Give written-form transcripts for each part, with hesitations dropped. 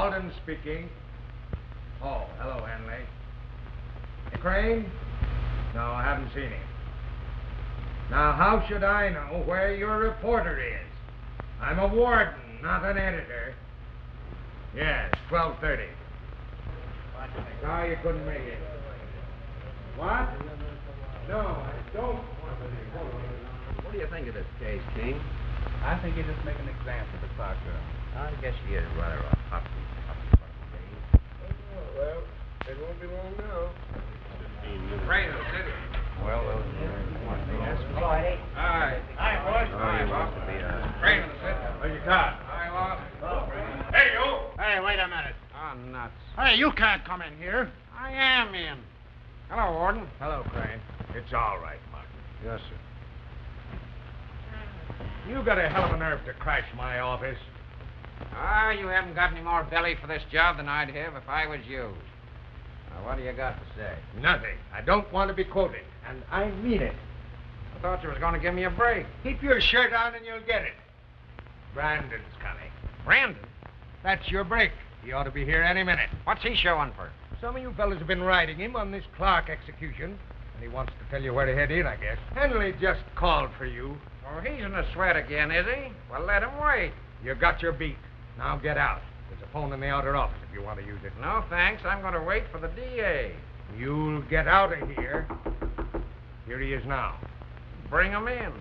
Alden speaking. Oh, hello, Henley. Crane? No, I haven't seen him. Now, how should I know where your reporter is? I'm a warden, not an editor. Yes, 12:30. Sorry you couldn't make it. What? No, I don't want to. What do you think of this case, King? I think you're just making an example of the clock girl. I guess she is rather a hot day. Oh, well, it won't be long now. 15 minutes. Rain in the city. Well, All right. Hi, boys. Hi, boss. Rain in the city. Where's your car? Hi, boss. Hey, you! Hey, wait a minute. Oh, nuts. Hey, you can't come in here. I am in. Hello, Warden. Hello, Crane. It's all right, Martin. Yes, sir. You got a hell of a nerve to crash my office. Ah, you haven't got any more belly for this job than I'd have if I was you. Now, what do you got to say? Nothing. I don't want to be quoted, and I mean it. I thought you was going to give me a break. Keep your shirt on and you'll get it. Brandon's coming. Brandon? That's your break. He ought to be here any minute. What's he showing for? Some of you fellas have been riding him on this Clark execution, and he wants to tell you where to head in, I guess. Henley just called for you. Oh, he's in a sweat again, is he? Well, let him wait. You got your beat. Now get out. There's a phone in the outer office if you want to use it. No, thanks. I'm going to wait for the DA. You'll get out of here. Here he is now. Bring him in.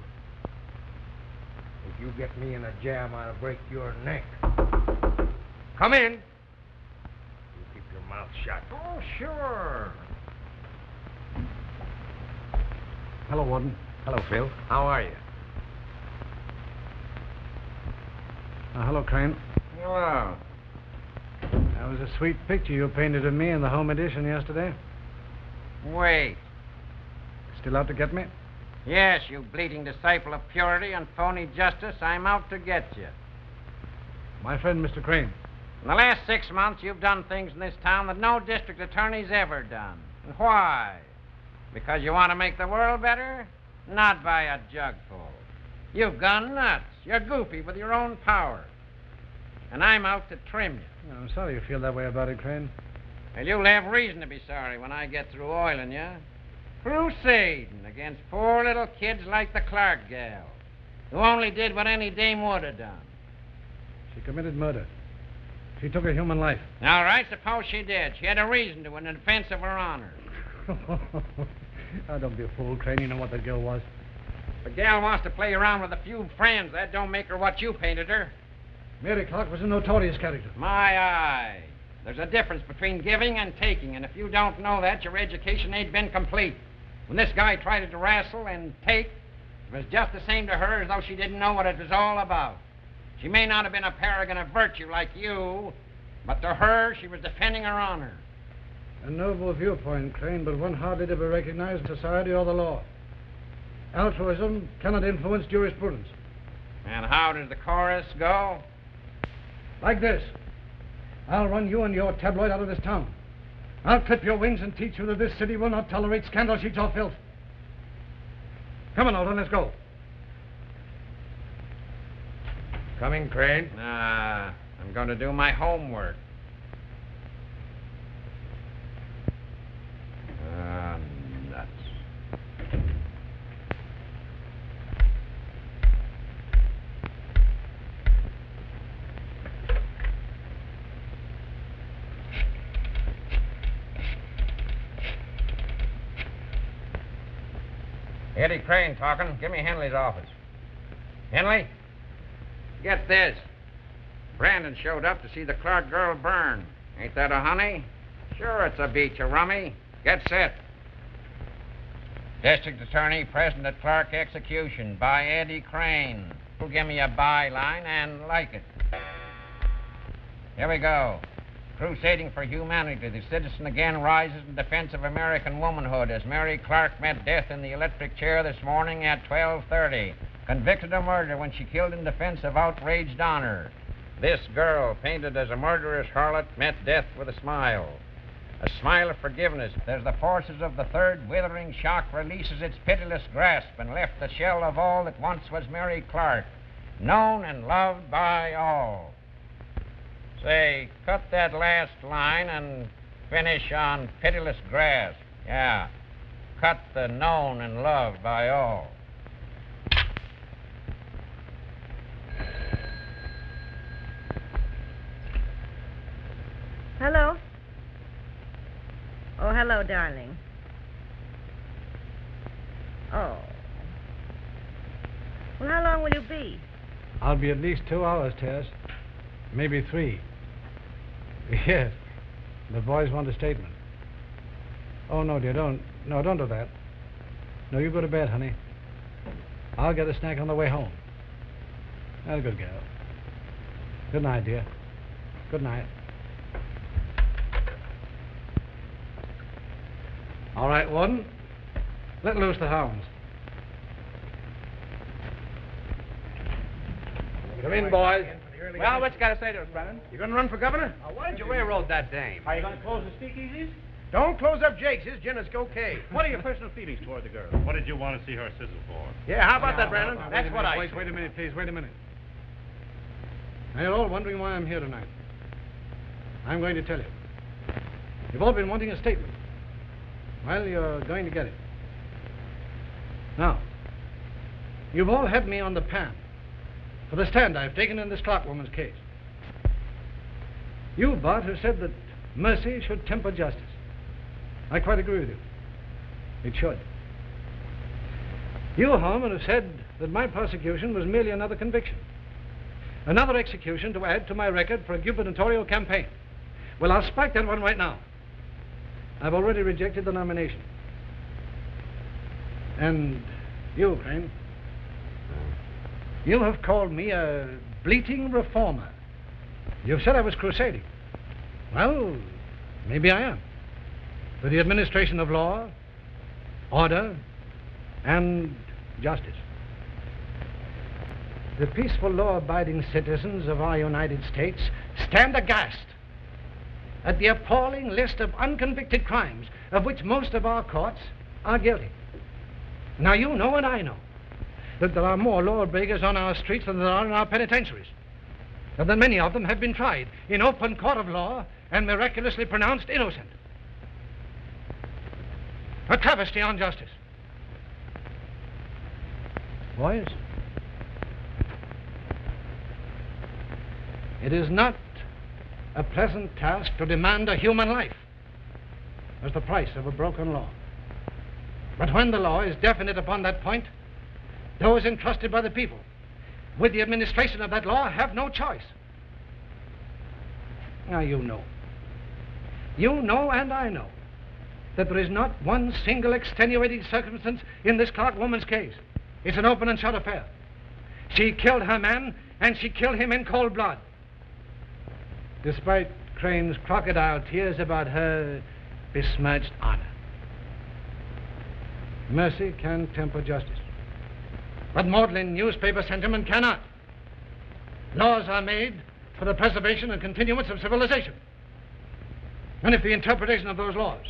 If you get me in a jam, I'll break your neck. Come in. You keep your mouth shut. Oh, sure. Hello, Warden. Hello, Phil. How are you? Hello, Crane. Well, That was a sweet picture you painted of me in the home edition yesterday. wait. Still out to get me? Yes, you bleating disciple of purity and phony justice, I'm out to get you. My friend, Mr. Crane. In the last 6 months, you've done things in this town that no district attorney's ever done. And why? Because you want to make the world better? Not by a jugful. You've gone nuts. You're goofy with your own power. And I'm out to trim you. I'm sorry you feel that way about it, Crane. Well, you'll have reason to be sorry when I get through oiling you. Crusading against poor little kids like the Clark gal, who only did what any dame would have done. She committed murder. She took a human life. All right, suppose she did. She had a reason to in defense of her honor. Oh, don't be a fool, Crane. You know what that girl was. The gal wants to play around with a few friends. That don't make her what you painted her. Mary Clark was a notorious character. My eye. There's a difference between giving and taking, and if you don't know that, your education ain't been complete. When this guy tried to wrestle and take, it was just the same to her as though she didn't know what it was all about. She may not have been a paragon of virtue like you, but to her, she was defending her honor. A noble viewpoint, Crane, but one hardly to be recognized in society or the law. Altruism cannot influence jurisprudence. And how does the chorus go? Like this. I'll run you and your tabloid out of this town. I'll clip your wings and teach you that this city will not tolerate scandal sheets or filth. Come on, Alden, let's go. Coming, Crane. Nah, I'm going to do my homework. Nuts. Eddie Crane talking. Give me Henley's office. Henley? Get this. Brandon showed up to see the Clark girl burn. Ain't that a honey? Sure, it's a beach, a rummy. Get set. District Attorney present at Clark execution by Eddie Crane. Who'll give me a byline and like it. Here we go. Crusading for humanity, the citizen again rises in defense of American womanhood as Mary Clark met death in the electric chair this morning at 12:30. Convicted of murder when she killed in defense of outraged honor. This girl, painted as a murderous harlot, met death with a smile. A smile of forgiveness as the forces of the third withering shock releases its pitiless grasp and left the shell of all that once was Mary Clark, known and loved by all. Say, cut that last line and finish on pitiless grass. Yeah. Cut the known and loved by all. Hello? Oh, hello, darling. Oh. Well, how long will you be? I'll be at least 2 hours, Tess. Maybe 3. Yes. The boys want a statement. Oh, no, dear, don't. No, don't do that. No, you go to bed, honey. I'll get a snack on the way home. That's a good girl. Good night, dear. Good night. All right, Warden. Let loose the hounds. Come in, boys. Well, what you got to say to us, Brennan? You gonna run for governor? Why did you railroad that dame? Are you gonna close the speakeasies? Don't close up Jake's. His gin is okay. What are your personal feelings toward the girl? What did you want to see her sizzle for? Yeah, how about that, Brandon? Wait a minute, please. Wait a minute. Now, you're all wondering why I'm here tonight. I'm going to tell you. You've all been wanting a statement. Well, you're going to get it. Now, you've all had me on the pan for the stand I've taken in this clockwoman's case. You, Bart, have said that mercy should temper justice. I quite agree with you. It should. You, Harmon, have said that my prosecution was merely another conviction. Another execution to add to my record for a gubernatorial campaign. Well, I'll spike that one right now. I've already rejected the nomination. And you, Crane, you have called me a bleating reformer. You've said I was crusading. Well, maybe I am. For the administration of law, order, and justice. The peaceful, law-abiding citizens of our United States stand aghast at the appalling list of unconvicted crimes of which most of our courts are guilty. Now, you know and I know that there are more lawbreakers on our streets than there are in our penitentiaries, and that many of them have been tried in open court of law and miraculously pronounced innocent. A travesty on justice. Boys, it is not a pleasant task to demand a human life as the price of a broken law. But when the law is definite upon that point, those entrusted by the people with the administration of that law have no choice. Now, you know and I know that there is not one single extenuating circumstance in this Clark woman's case. It's an open and shut affair. She killed her man, and she killed him in cold blood. Despite Crane's crocodile tears about her besmirched honor. Mercy can temper justice, but maudlin newspaper sentiment cannot. Laws are made for the preservation and continuance of civilization. And if the interpretation of those laws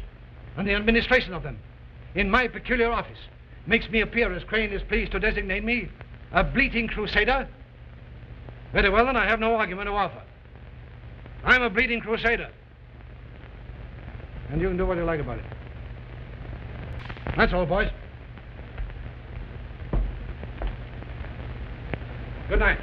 and the administration of them in my peculiar office makes me appear, as Crane is pleased to designate me, a bleating crusader, very well, then I have no argument to offer. I'm a bleating crusader. And you can do what you like about it. That's all, boys. Good night.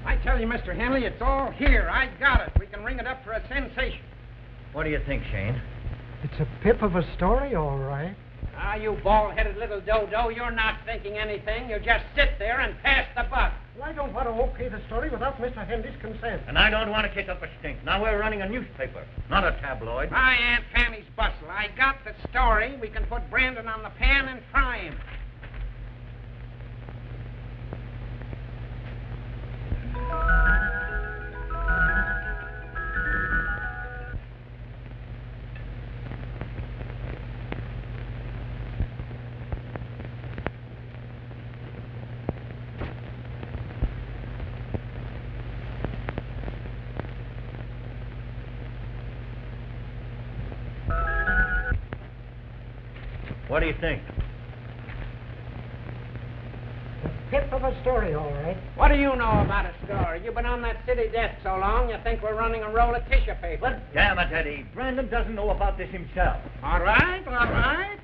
I tell you, Mr. Henley, it's all here. I got it. We can ring it up for a sensation. What do you think, Shane? It's a pip of a story, all right. Ah, you bald-headed little dodo, you're not thinking anything. You just sit there and pass the buck. Well, I don't want to okay the story without Mr. Henley's consent. And I don't want to kick up a stink. Now we're running a newspaper, not a tabloid. My Aunt Fanny's bustle. I got the story. We can put Brandon on the pan and fry him. What do you think? A pip of a story, all right. What do you know about a story? You've been on that city desk so long, you think we're running a roll of tissue paper. But damn it, Eddie, Brandon doesn't know about this himself. All right,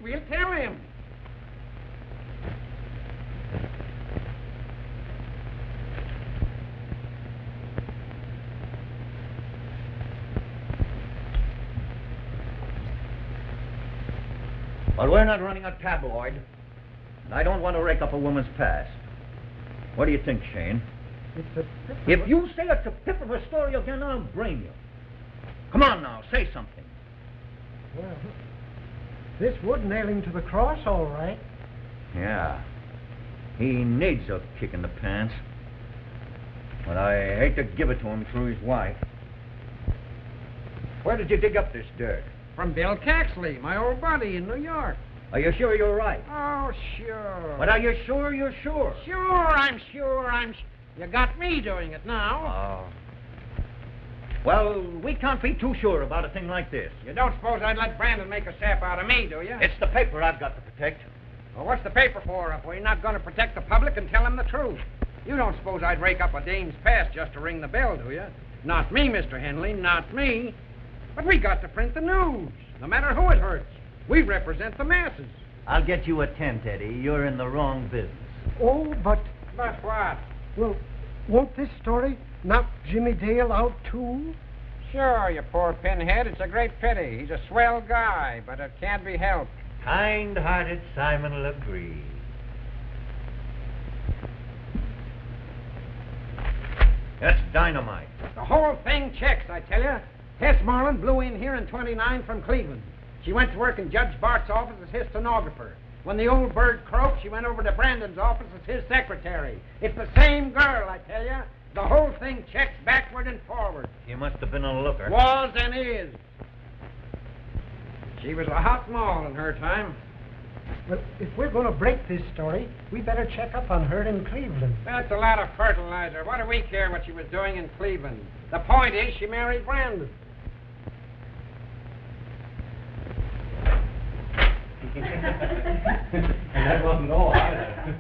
we'll tell him. But we're not running a tabloid, and I don't want to rake up a woman's past. What do you think, Shane? It's a pip of If you say it's a pip of a story again, I'll brain you. Come on now, say something. Well, this would nail him to the cross, all right. Yeah, he needs a kick in the pants. But I hate to give it to him through his wife. Where did you dig up this dirt? From Bill Caxley, my old buddy in New York. Are you sure you're right? Oh, sure. But are you sure you're sure? I'm sure. You got me doing it now. Well, we can't be too sure about a thing like this. You don't suppose I'd let Brandon make a sap out of me, do you? It's the paper I've got to protect. Well, what's the paper for if we're not going to protect the public and tell them the truth? You don't suppose I'd rake up a dame's past just to ring the bell, do you? Not me, Mr. Henley, not me. But we got to print the news, no matter who it hurts. We represent the masses. I'll get you a tent, Eddie. You're in the wrong business. Oh, but, But what? well, won't this story knock Jimmy Dale out, too? Sure, you poor pinhead. It's a great pity. He's a swell guy, but it can't be helped. Kind-hearted Simon Legree. That's dynamite. The whole thing checks, I tell you. Tess Marlin blew in here in 29 from Cleveland. She went to work in Judge Bart's office as his stenographer. When the old bird croaked, she went over to Brandon's office as his secretary. It's the same girl, I tell you. The whole thing checks backward and forward. You must have been a looker. Was and is. She was a hot mall in her time. Well, if we're going to break this story, we better check up on her in Cleveland. That's a lot of fertilizer. What do we care what she was doing in Cleveland? The point is, she married Brandon. And that wasn't all either.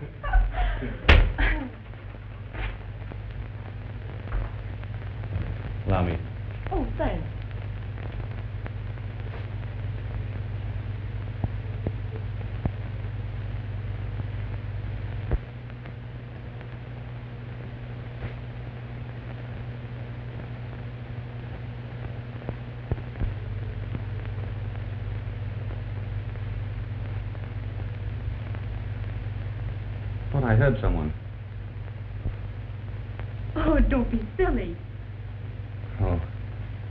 Allow me. Oh, thanks. Thought I heard someone. Oh, don't be silly. Oh.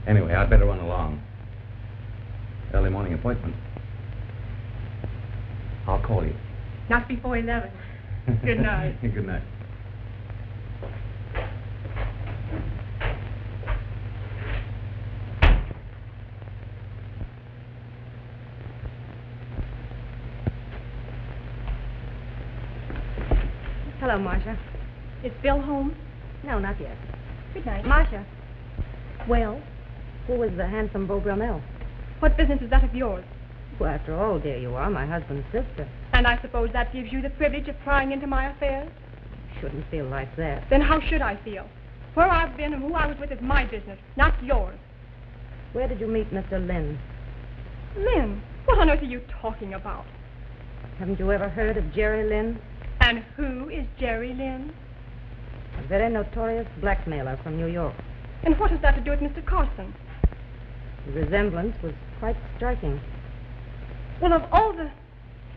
Anyway, I'd better run along. Early morning appointment. I'll call you. Not before 11. Good night. Good night. Hello, Marcia. Is Bill home? No, not yet. Good night. Marcia. Well, who is the handsome Beau Brummel? What business is that of yours? Well, after all, dear, you are my husband's sister. And I suppose that gives you the privilege of prying into my affairs? Shouldn't feel like that. Then how should I feel? Where I've been and who I was with is my business, not yours. Where did you meet Mr. Lynn? Lynn, what on earth are you talking about? Haven't you ever heard of Jerry Lynn? And who is Jerry Lynn? A very notorious blackmailer from New York. And what has that to do with Mr. Carson? The resemblance was quite striking. Well, of all the...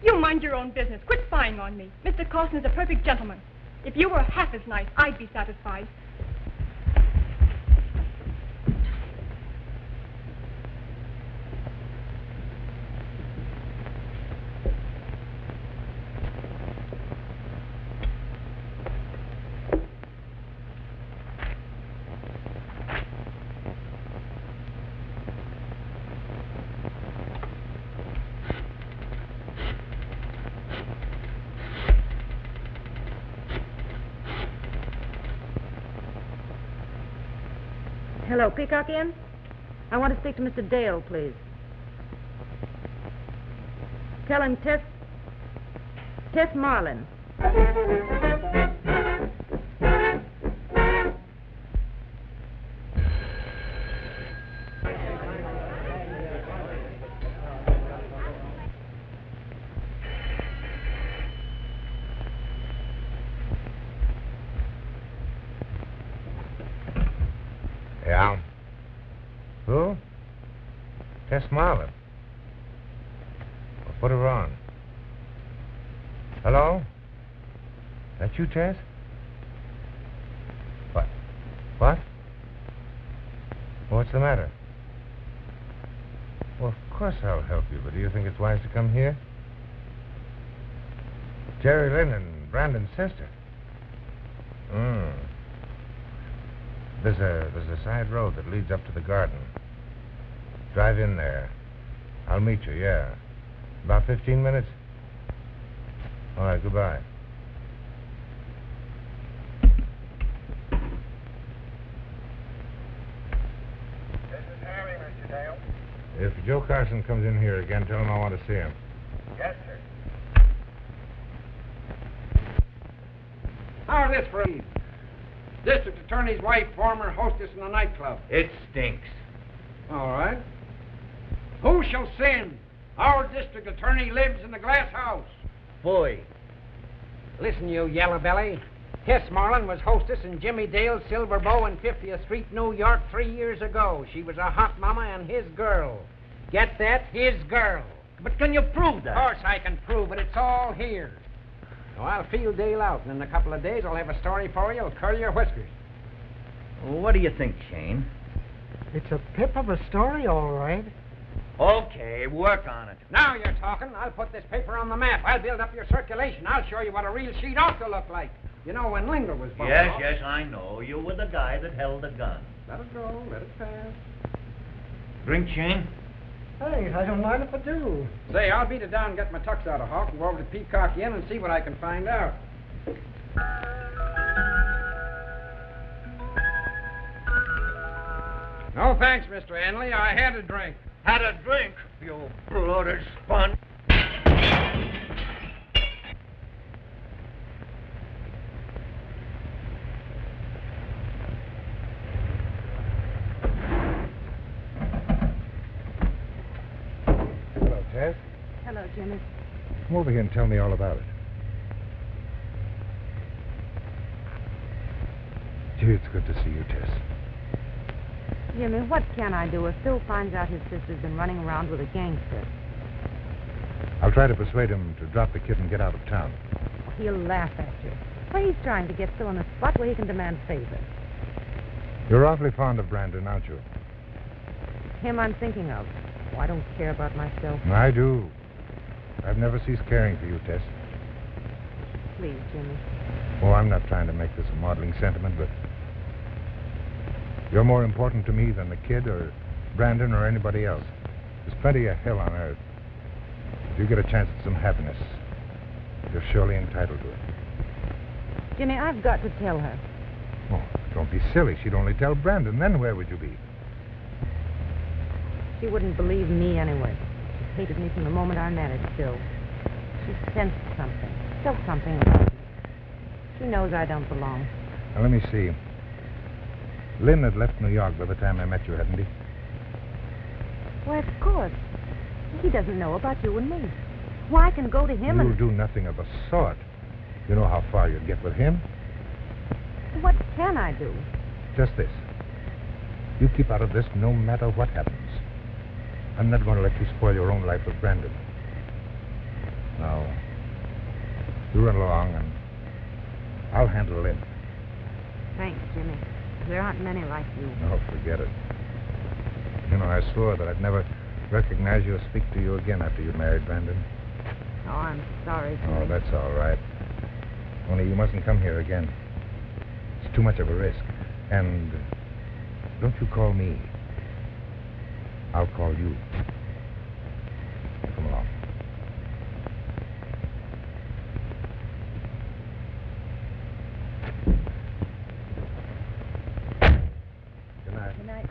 You mind your own business. Quit spying on me. Mr. Carson is a perfect gentleman. If you were half as nice, I'd be satisfied. Hello, Peacock in? I want to speak to Mr. Dale, please. Tell him Tess Tess Marlin. Yeah? Who? Tess Marlin. Well, put her on. Hello? That you, Tess? What? What? What's the matter? Well, of course I'll help you, but do you think it's wise to come here? Jerry Lynn and Brandon's sister. There's a side road that leads up to the garden. Drive in there. I'll meet you, yeah. About 15 minutes? All right, goodbye. This is Harry, Mr. Dale. If Joe Carson comes in here again, tell him I want to see him. Yes, sir. How's this for a district attorney's wife, former hostess in a nightclub? It stinks. All right. Who shall sin? Our district attorney lives in the glass house. Boy. Listen, you yellow belly. Tess Marlin was hostess in Jimmy Dale's Silver Bow in 50th Street, New York, 3 years ago. She was a hot mama and his girl. Get that? His girl. But can you prove that? Of course I can prove it. It's all here. So I'll feel Dale out, and in a couple of days I'll have a story for you. I'll curl your whiskers. What do you think, Shane? It's a pip of a story, all right. Okay, work on it. Now you're talking. I'll put this paper on the map. I'll build up your circulation. I'll show you what a real sheet ought to look like. You know, when Lingle was bumped off. Yes, I know. You were the guy that held the gun. Let it go. Let it pass. Drink, Shane? Thanks, I don't mind if I do. Say, I'll beat it down and get my tux out of Hawk and go over to Peacock Inn and see what I can find out. No, thanks, Mr. Henley. I had a drink. Had a drink, you bloated sponge. Hello, Tess. Hello, Jimmy. Come over here and tell me all about it. Gee, it's good to see you, Tess. Jimmy, what can I do if Phil finds out his sister's been running around with a gangster? I'll try to persuade him to drop the kid and get out of town. He'll laugh at you. Well, he's trying to get Phil in a spot where he can demand favors. You're awfully fond of Brandon, aren't you? Him I'm thinking of. Oh, I don't care about myself. I do. I've never ceased caring for you, Tess. Please, Jimmy. Oh, I'm not trying to make this a maudlin sentiment, but you're more important to me than the kid or Brandon or anybody else. There's plenty of hell on earth. If you get a chance at some happiness, you're surely entitled to it. Jimmy, I've got to tell her. Oh, don't be silly. She'd only tell Brandon. Then where would you be? She wouldn't believe me anyway. She hated me from the moment I married Phil. She sensed something, felt something about me. She knows I don't belong. Now, let me see. Lynn had left New York by the time I met you, hadn't he? Why, of course. He doesn't know about you and me. Why, I can go to him You'll do nothing of the sort. You know how far you'd get with him? What can I do? Just this. You keep out of this no matter what happens. I'm not going to let you spoil your own life with Brandon. Now, you run along and I'll handle Lynn. Thanks, Jimmy. There aren't many like you. Oh, forget it. You know, I swore that I'd never recognize you or speak to you again after you married Brandon. Oh, I'm sorry, Jimmy. Oh, that's all right. Only you mustn't come here again. It's too much of a risk. And don't you call me. I'll call you. Come along. Good night. Good night.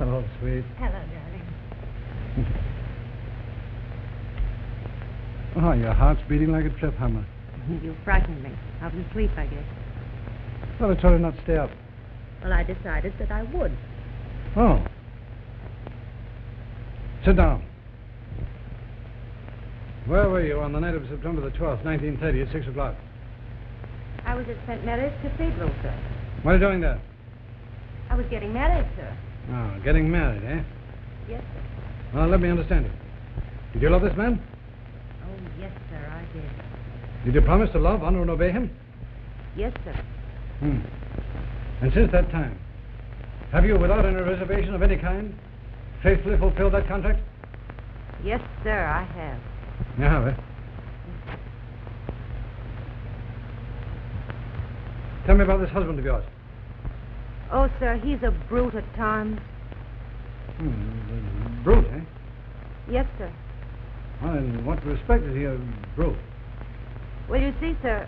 Hello, sweet. Hello, darling. Oh, your heart's beating like a trip hammer. You frightened me. I was asleep, I guess. Well, I told her not to stay up. Well, I decided that I would. Oh. Sit down. Where were you on the night of September the 12th, 1930, at 6 o'clock? I was at St. Mary's Cathedral, sir. What are you doing there? I was getting married, sir. Oh, getting married, eh? Yes, sir. Well, let me understand it. Did you love this man? Oh, yes, sir, I did. Did you promise to love, honor, and obey him? Yes, sir. And since that time, have you, without any reservation of any kind, faithfully fulfilled that contract? Yes, sir, I have. You have, eh? Tell me about this husband of yours. Oh, sir, he's a brute at times. Brute, eh? Yes, sir. Well, in what respect is he a brute? Well, you see, sir,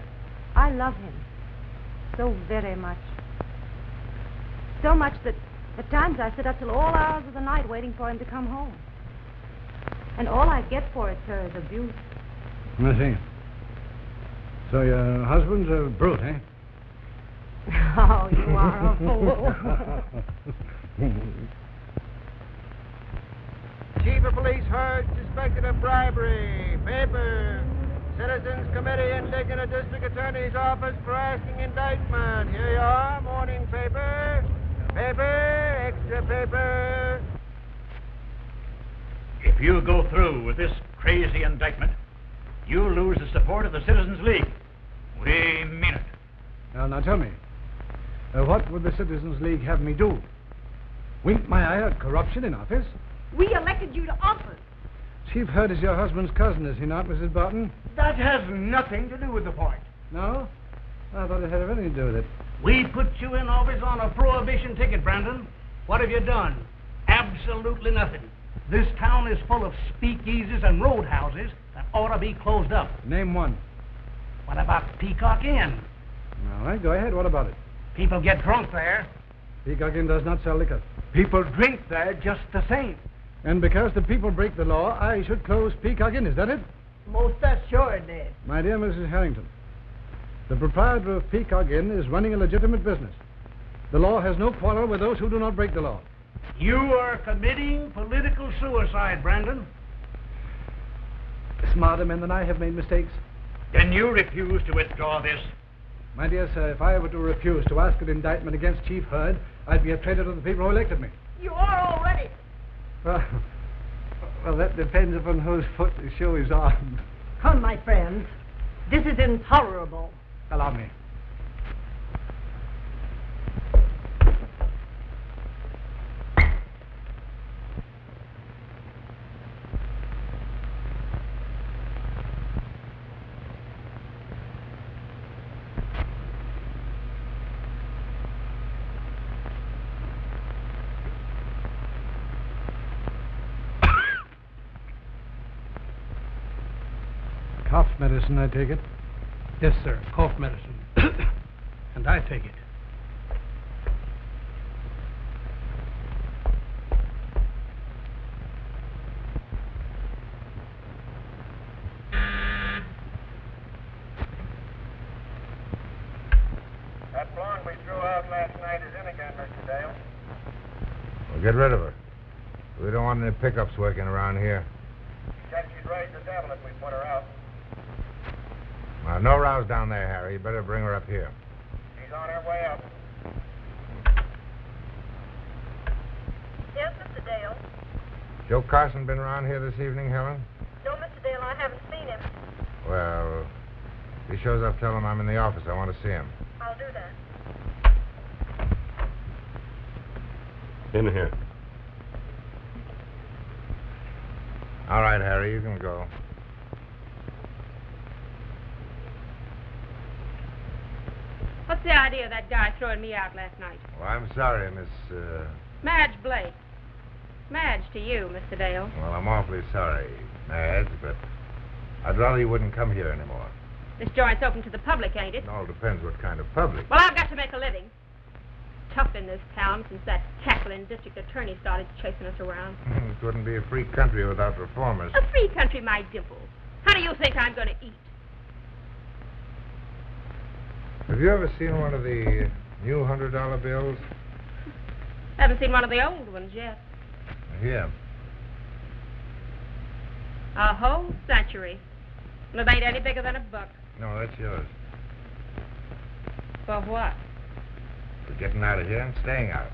I love him so very much. So much that at times I sit up till all hours of the night waiting for him to come home. And all I get for it, sir, is abuse. I see. So your husband's a brute, eh? Oh, you are a fool. Chief of Police Hurd suspected of bribery. Paper. Citizens Committee indignant at District Attorney's Office for asking indictment. Here you are, morning paper. Paper, extra paper. If you go through with this crazy indictment, you'll lose the support of the Citizens League. We mean it. Now tell me, what would the Citizens League have me do? Wink my eye at corruption in office? We elected you to office. Chief Hurd is your husband's cousin, is he not, Mrs. Barton? That has nothing to do with the point. No? I thought it had everything to do with it. We put you in office on a prohibition ticket, Brandon. What have you done? Absolutely nothing. This town is full of speakeasies and roadhouses that ought to be closed up. Name one. What about Peacock Inn? All right, go ahead. What about it? People get drunk there. Peacock Inn does not sell liquor. People drink there just the same. And because the people break the law, I should close Peacock Inn, is that it? Most assuredly. My dear Mrs. Harrington, the proprietor of Peacock Inn is running a legitimate business. The law has no quarrel with those who do not break the law. You are committing political suicide, Brandon. Smarter men than I have made mistakes. Then you refuse to withdraw this? My dear sir, if I were to refuse to ask an indictment against Chief Hurd, I'd be a traitor to the people who elected me. You are already. Well, that depends upon whose foot the shoe is on. Come, my friends. This is intolerable. Allow me. Cough medicine, I take it. Yes, sir. Cough medicine. And I take it. That blonde we threw out last night is in again, Mr. Dale. Well, get rid of her. We don't want any pickups working around here. She said she'd raise the devil if we put her out. No rows down there, Harry. You better bring her up here. She's on her way up. Yes, Mr. Dale. Joe Carson been around here this evening, Helen? No, Mr. Dale, I haven't seen him. Well, if he shows up, tell him I'm in the office. I want to see him. I'll do that. In here. All right, Harry, you can go. What's the idea of that guy throwing me out last night? Well, I'm sorry, Miss... Madge Blake. Madge to you, Mr. Dale. Well, I'm awfully sorry, Madge, but I'd rather you wouldn't come here anymore. This joint's open to the public, ain't it? It all depends what kind of public. Well, I've got to make a living. tough in this town since that cackling district attorney started chasing us around. It wouldn't be a free country without reformers. A free country, my dimples. How do you think I'm going to eat? Have you ever seen one of the new $100 bills? Haven't seen one of the old ones yet. Here. A whole century. And it ain't any bigger than a buck. No, that's yours. For what? For getting out of here and staying out.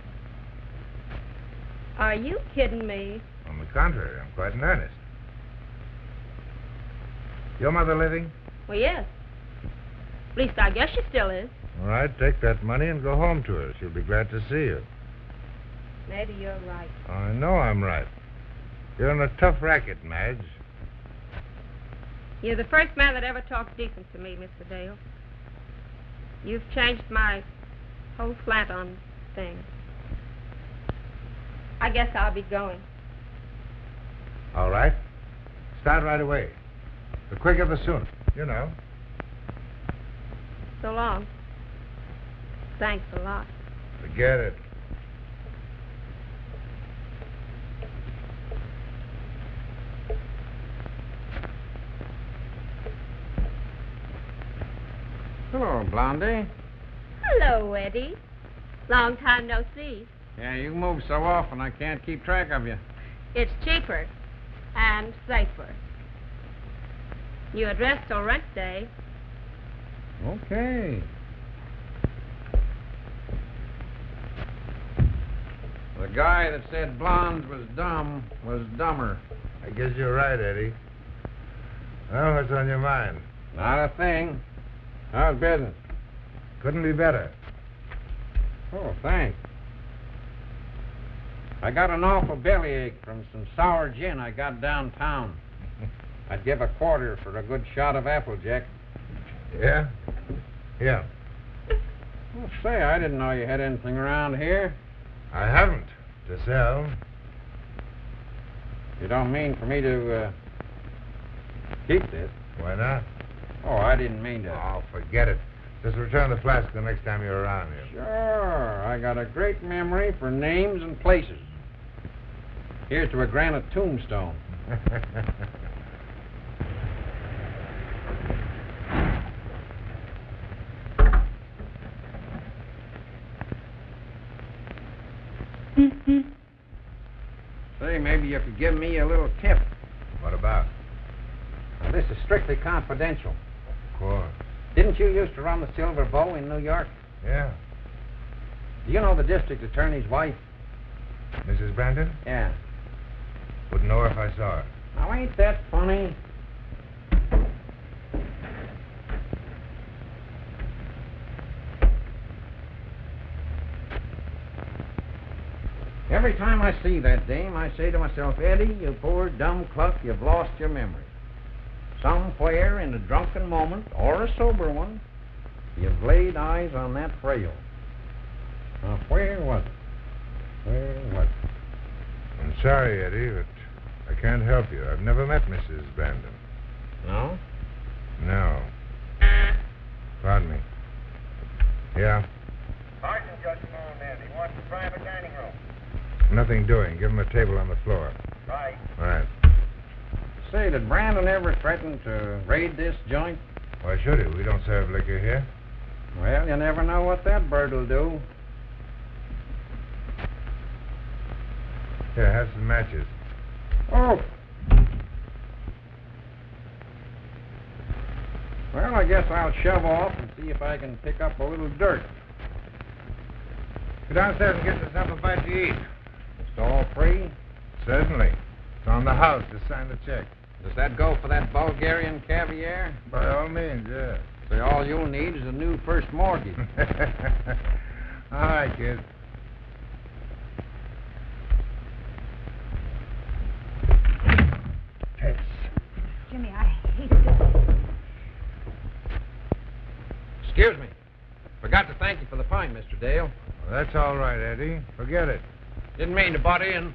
Are you kidding me? On the contrary, I'm quite in earnest. Your mother living? Well, yes. At least I guess she still is. All right, take that money and go home to her. She'll be glad to see you. Maybe you're right. I know I'm right. You're in a tough racket, Madge. You're the first man that ever talked decent to me, Mr. Dale. You've changed my whole slant on things. I guess I'll be going. All right. Start right away. The quicker the sooner. You know. So long. Thanks a lot. Forget it. Hello, Blondie. Hello, Eddie. Long time no see. Yeah, you move so often I can't keep track of you. It's cheaper and safer. You address till rent day. Okay. The guy that said blondes was dumb was dumber. I guess you're right, Eddie. Well, what's on your mind? Not a thing. How's business? Couldn't be better. Oh, thanks. I got an awful bellyache from some sour gin I got downtown. I'd give a quarter for a good shot of Applejack. Yeah? Yeah. Well, say, I didn't know you had anything around here. I haven't to sell. You don't mean for me to keep this? Why not? Oh, I didn't mean to. Oh, forget it. Just return the flask the next time you're around here. Sure. I got a great memory for names and places. Here's to a granite tombstone. Say, maybe you could give me a little tip. What about? Now, this is strictly confidential. Of course. Didn't you used to run the Silver Bow in New York? Yeah. Do you know the district attorney's wife? Mrs. Brandon? Yeah. Wouldn't know her if I saw her. Now, ain't that funny? Every time I see that dame, I say to myself, Eddie, you poor dumb cluck, you've lost your memory. Somewhere in a drunken moment, or a sober one, you've laid eyes on that frail. Now, where was it? Where was it? I'm sorry, Eddie, but I can't help you. I've never met Mrs. Brandon. No? No. Pardon me. Yeah? Carson just phoned in. He wants the private dining room. Nothing doing. Give him a table on the floor. Right. All right. Say, did Brandon ever threaten to raid this joint? Why should he? We don't serve liquor here. Well, you never know what that bird'll do. Here, have some matches. Oh. Well, I guess I'll shove off and see if I can pick up a little dirt. Go downstairs and get yourself a bite to eat. It's all free? Certainly. It's on the house. Just sign the check. Does that go for that Bulgarian caviar? By all means, yeah. So all you'll need is a new first mortgage. All right, kid. Tess. Jimmy, I hate this. Excuse me. Forgot to thank you for the pint, Mr. Dale. Well, that's all right, Eddie. Forget it. Didn't mean to butt in.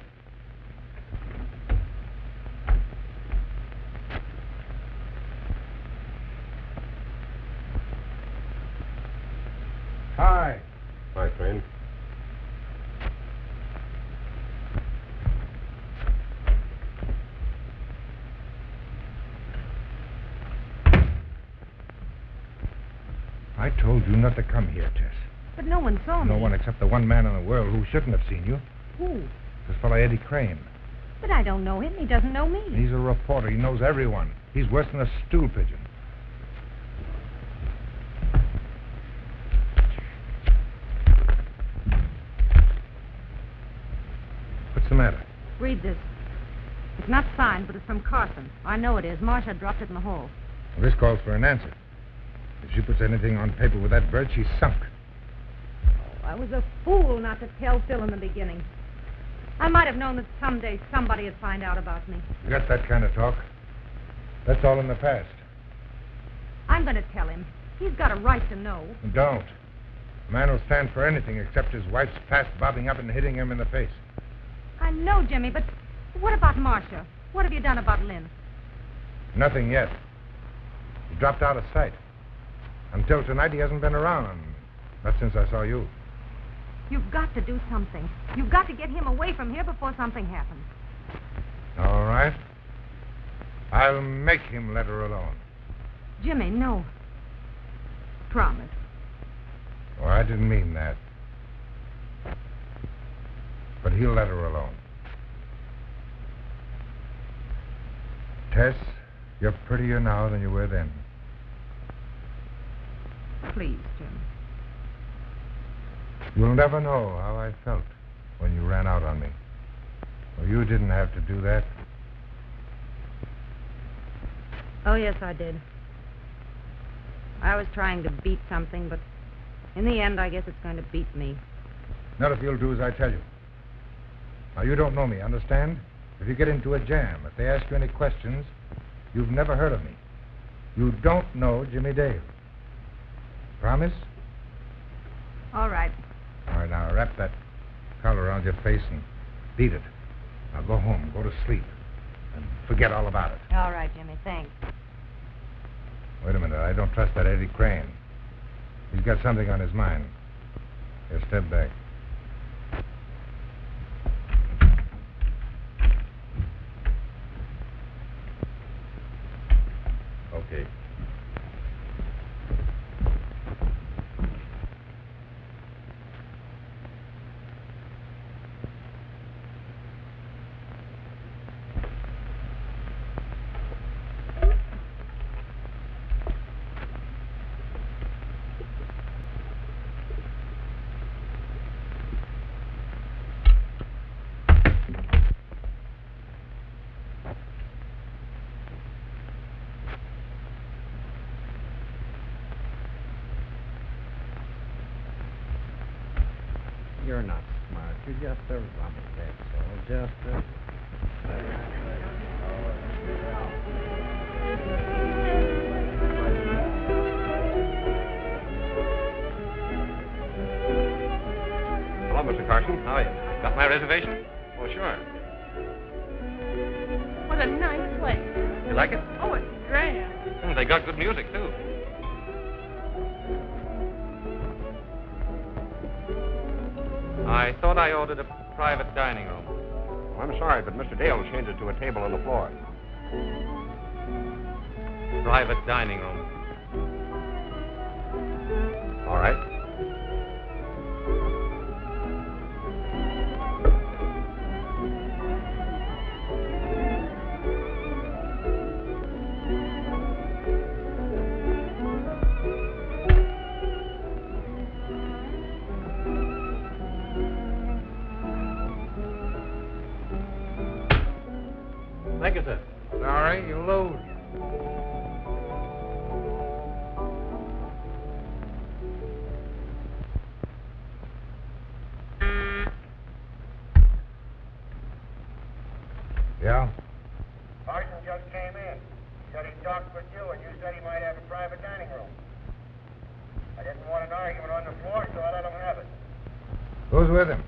Hi. Hi, friend. told you not to come here, Tess. But no one saw me. No one except the one man in the world who shouldn't have seen you. Who? This fellow Eddie Crane. But I don't know him. He doesn't know me. He's a reporter. He knows everyone. He's worse than a stool pigeon. What's the matter? Read this. It's not signed, but it's from Carson. I know it is. Marcia dropped it in the hall. Well, this calls for an answer. If she puts anything on paper with that bird, she's sunk. Oh, I was a fool not to tell Phil in the beginning. I might have known that someday somebody would find out about me. You got that kind of talk? That's all in the past. I'm going to tell him. He's got a right to know. Don't. A man will stand for anything except his wife's past bobbing up and hitting him in the face. I know, Jimmy, but what about Marcia? What have you done about Lynn? Nothing yet. He dropped out of sight. Until tonight, he hasn't been around. Not since I saw you. You've got to do something. You've got to get him away from here before something happens. All right. I'll make him let her alone. Jimmy, no. Promise. Oh, I didn't mean that. But he'll let her alone. Tess, you're prettier now than you were then. Please, Jim. You'll never know how I felt when you ran out on me. Well, you didn't have to do that. Oh, yes, I did. I was trying to beat something, but in the end, I guess it's going to beat me. Not if you'll do as I tell you. Now, you don't know me, understand? If you get into a jam, if they ask you any questions, you've never heard of me. You don't know Jimmy Dale. Promise? All right. All right, now wrap that collar around your face and beat it. Now go home, go to sleep, and forget all about it. All right, Jimmy, thanks. Wait a minute, I don't trust that Eddie Crane. He's got something on his mind. Here, step back. Okay. You're not smart. You're just a rummy, that's all. Just a... Hello, Mr. Carson. How are you? Got my reservation? Oh, sure. What a nice place. You like it? Oh, it's grand. They got good music, too. I thought I ordered a private dining room. Oh, I'm sorry, but Mr. Dale changed it to a table on the floor. Private dining room. All right. Thank you, sir. Sorry, you lose. Yeah? Carson just came in. Said he talked with you, and you said he might have a private dining room. I didn't want an argument on the floor, so I let him have it. Who's with him?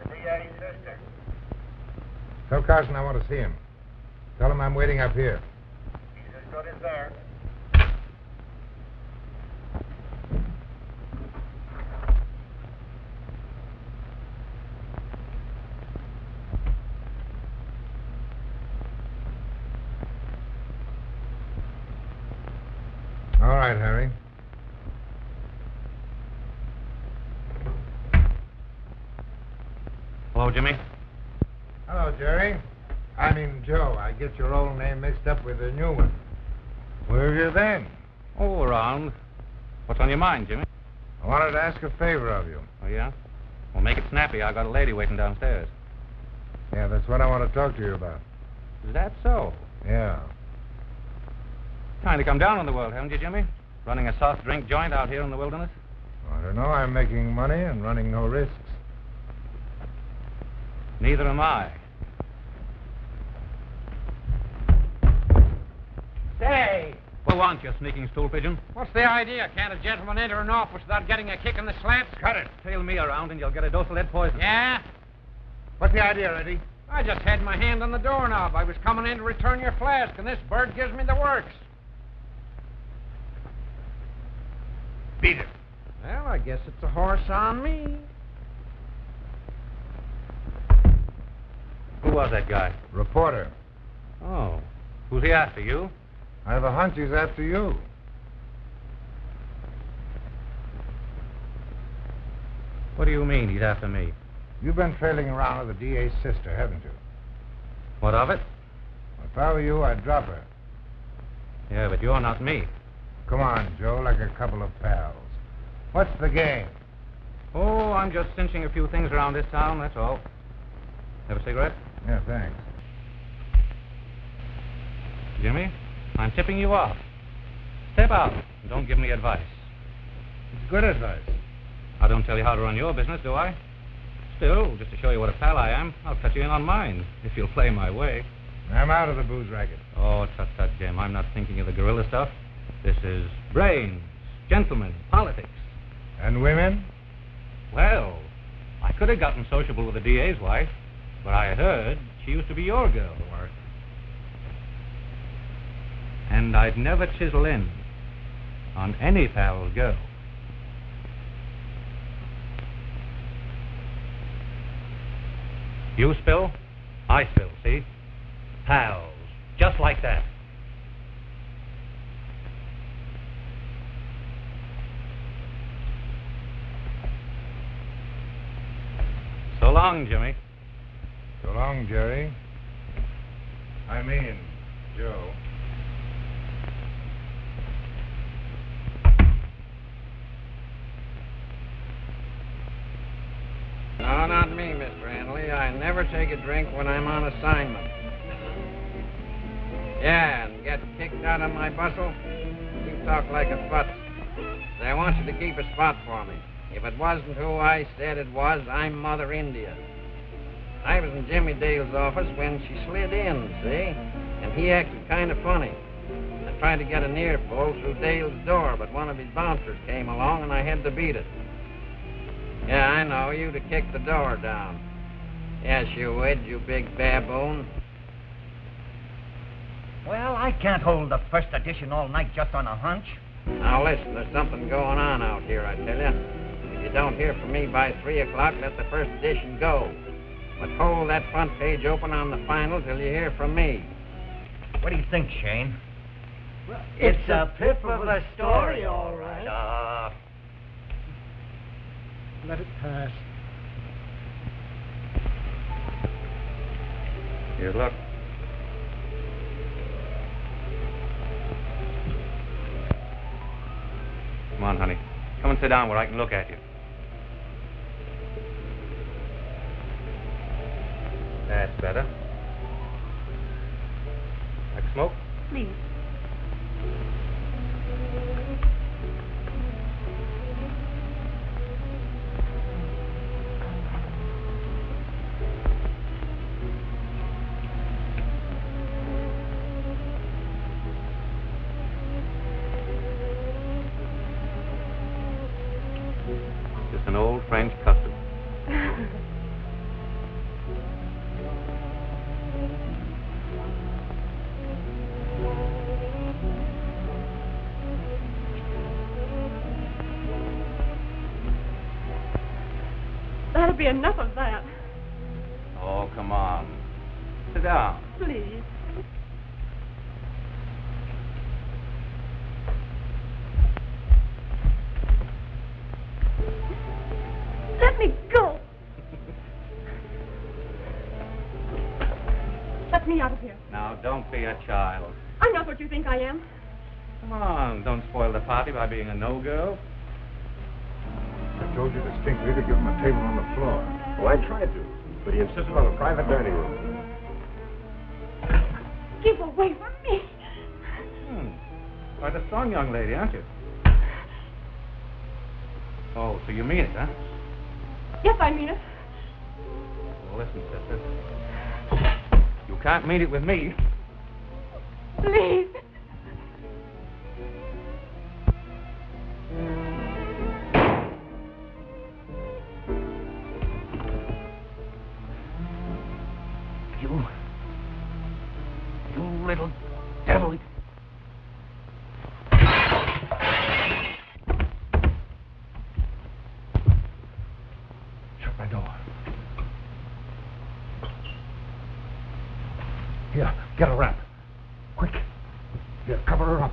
To be Eddie's sister. Tell Carson I want to see him. Tell him I'm waiting up here. He's as good as there. All right, Harry. Hello, Jimmy. Hello, Jerry. I mean, Joe. I get your old name mixed up with the new one. Where have you been? Oh, around. What's on your mind, Jimmy? I wanted to ask a favor of you. Oh, yeah? Well, make it snappy. I got a lady waiting downstairs. Yeah, that's what I want to talk to you about. Is that so? Yeah. Kind of come down on the world, haven't you, Jimmy? Running a soft drink joint out here in the wilderness? I don't know. I'm making money and running no risks. Neither am I. Say! Who wants you, sneaking stool pigeon? What's the idea? Can't a gentleman enter an office without getting a kick in the slats? Cut it. Tail me around and you'll get a dose of lead poison. Yeah? What's the idea, Eddie? I just had my hand on the doorknob. I was coming in to return your flask, and this bird gives me the works. Beat it. Well, I guess it's a horse on me. Who was that guy? Reporter. Oh. Who's he after, you? I have a hunch he's after you. What do you mean he's after me? You've been trailing around with the DA's sister, haven't you? What of it? If I were you, I'd drop her. Yeah, but you're not me. Come on, Joe, like a couple of pals. What's the game? Oh, I'm just cinching a few things around this town, that's all. Have a cigarette? Yeah, thanks. Jimmy, I'm tipping you off. Step out and don't give me advice. It's good advice. I don't tell you how to run your business, do I? Still, just to show you what a pal I am, I'll cut you in on mine, if you'll play my way. I'm out of the booze racket. Oh, tut, Jim. I'm not thinking of the guerrilla stuff. This is brains, gentlemen, politics. And women? Well, I could have gotten sociable with the DA's wife, but I heard she used to be your girl to work. And I'd never chisel in on any pal's girl. You spill, I spill, see? Pals, just like that. So long, Jimmy. So long, Jerry. I mean, Joe. No, not me, Mr. Anley. I never take a drink when I'm on assignment. Yeah, and get kicked out of my bustle? You talk like a futz. I want you to keep a spot for me. If it wasn't who I said it was, I'm Mother India. I was in Jimmy Dale's office when she slid in, see? And he acted kind of funny. I tried to get an earful through Dale's door, but one of his bouncers came along and I had to beat it. Yeah, I know. You'd have kicked the door down. Yes, you would, you big baboon. Well, I can't hold the first edition all night just on a hunch. Now, listen, there's something going on out here, I tell you. If you don't hear from me by 3 o'clock, let the first edition go. But hold that front page open on the final till you hear from me. What do you think, Shane? Well, it's a pip of a story, all right. Let it pass. Here's luck. Come on, honey. Come and sit down where I can look at you. That's better. Like smoke? Please. Just an old French custom. That'll be enough of that. Oh, come on. Sit down. Please. Let me go. Let me out of here. Now, don't be a child. I'm not what you think I am. Come on, don't spoil the party by being a no-go. I told you distinctly to give him a table on the floor. Well, I tried to, but he insisted on a private dining room. Keep away from me. Quite a strong young lady, aren't you? Oh, so you mean it, huh? Yes, I mean it. Well, listen, sister. You can't mean it with me. Please. You little devil. Shut my door. Here, get a wrap. Quick. Here, cover her up.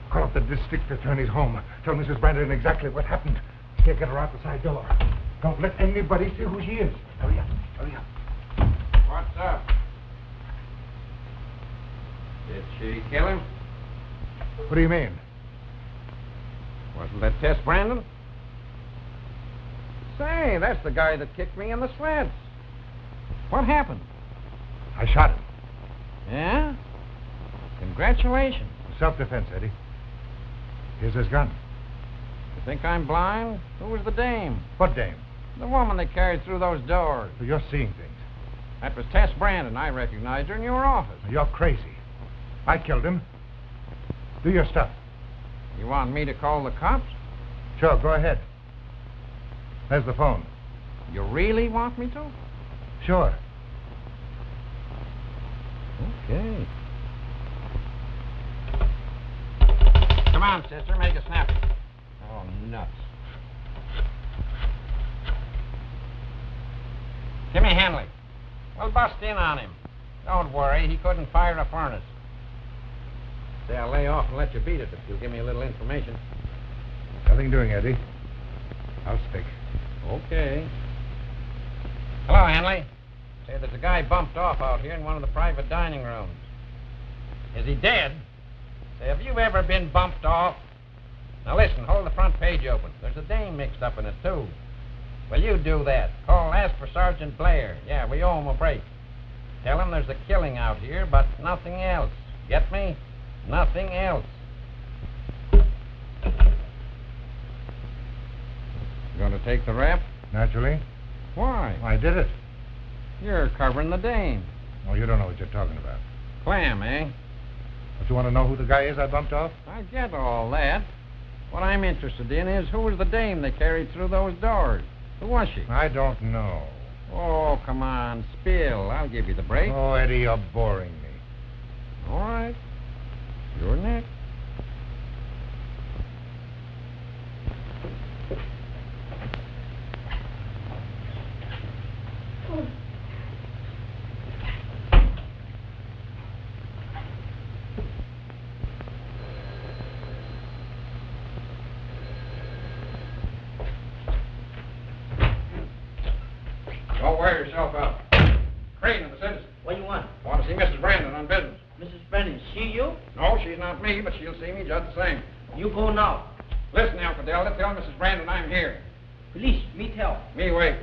Call up the district attorney's home. Tell Mrs. Brandon exactly what happened. Here, get her out the side door. Don't let anybody see who she is. Hurry up. Hurry up. What's up? Did she kill him? What do you mean? Wasn't that Tess Brandon? Say, that's the guy that kicked me in the sleds. What happened? I shot him. Yeah? Congratulations. Self-defense, Eddie. Here's his gun. You think I'm blind? Who was the dame? What dame? The woman they carried through those doors. Well, you're seeing things. That was Tess Brandon. I recognized her in your office. You're crazy. I killed him. Do your stuff. You want me to call the cops? Sure, go ahead. There's the phone. You really want me to? Sure. Okay. Come on, sister, make it snappy. Oh, nuts. Timmy Hanley. We'll bust in on him. Don't worry, he couldn't fire a furnace. Say, I'll lay off and let you beat it if you'll give me a little information. Nothing doing, Eddie. I'll stick. Okay. Hello, Hanley. Say, there's a guy bumped off out here in one of the private dining rooms. Is he dead? Say, have you ever been bumped off? Now listen, hold the front page open. There's a dame mixed up in it, too. Well, you do that. Ask for Sergeant Blair. Yeah, we owe him a break. Tell him there's a killing out here, but nothing else. Get me? Nothing else. You going to take the rap? Naturally. Why? I did it. You're covering the dame. Oh, you don't know what you're talking about. Clam, eh? But you want to know who the guy is I bumped off? I get all that. What I'm interested in is who was the dame they carried through those doors? Who was she? I don't know. Oh, come on, spill. I'll give you the break. Oh, Eddie, you're boring me. All right. You're next. Don't wear yourself out. Crane of the Citizen. What do you want? I want to see Mrs. Brandon on business. Mrs. Brandon, she you? No, she's not me, but she'll see me just the same. You go now. Listen, Alfadella, tell Mrs. Brandon I'm here. Please, me tell. Me wait.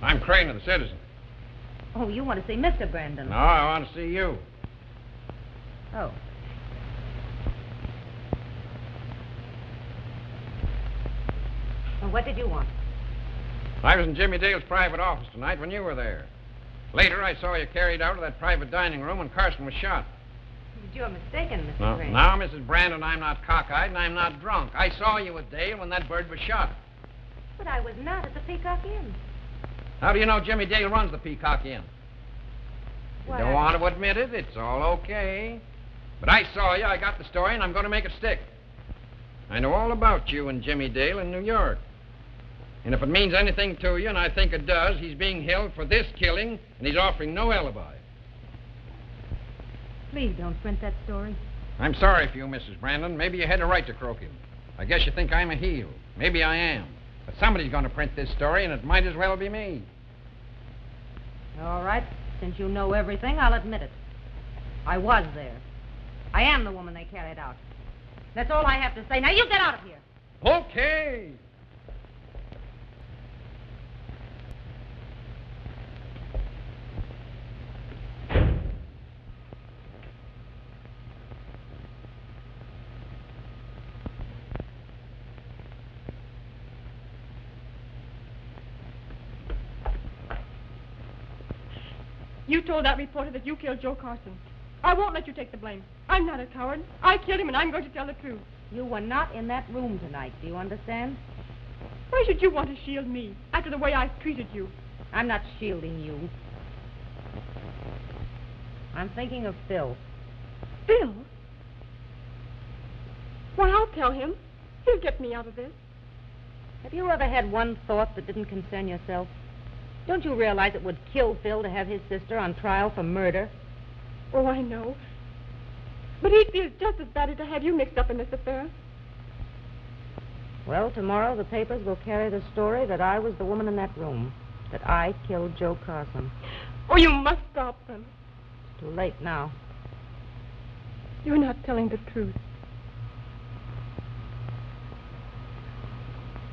I'm Crane of the Citizen. Oh, you want to see Mr. Brandon? No, I want to see you. Oh. And what did you want? I was in Jimmy Dale's private office tonight when you were there. Later, I saw you carried out of that private dining room when Carson was shot. But you're mistaken, Mr. No, Crane. now, Mrs. Brandon, I'm not cockeyed and I'm not drunk. I saw you with Dale when that bird was shot. But I was not at the Peacock Inn. How do you know Jimmy Dale runs the Peacock Inn? You Why, don't want to admit it. It's all okay. But I saw you, I got the story, and I'm going to make it stick. I know all about you and Jimmy Dale in New York. And if it means anything to you, and I think it does, he's being held for this killing, and he's offering no alibi. Please don't print that story. I'm sorry for you, Mrs. Brandon. Maybe you had a right to croak him. I guess you think I'm a heel. Maybe I am. But somebody's going to print this story, and it might as well be me. All right. Since you know everything, I'll admit it. I was there. I am the woman they carried out. That's all I have to say. Now you get out of here. Okay. You told that reporter that you killed Joe Carson. I won't let you take the blame. I'm not a coward. I killed him, and I'm going to tell the truth. You were not in that room tonight. Do you understand? Why should you want to shield me after the way I've treated you? I'm not shielding you. I'm thinking of Phil. Phil? Why, I'll tell him. He'll get me out of this. Have you ever had one thought that didn't concern yourself? Don't you realize it would kill Phil to have his sister on trial for murder? Oh, I know. But he feels just as badly to have you mixed up in this affair. Well, tomorrow the papers will carry the story that I was the woman in that room, that I killed Joe Carson. Oh, you must stop them. It's too late now. You're not telling the truth.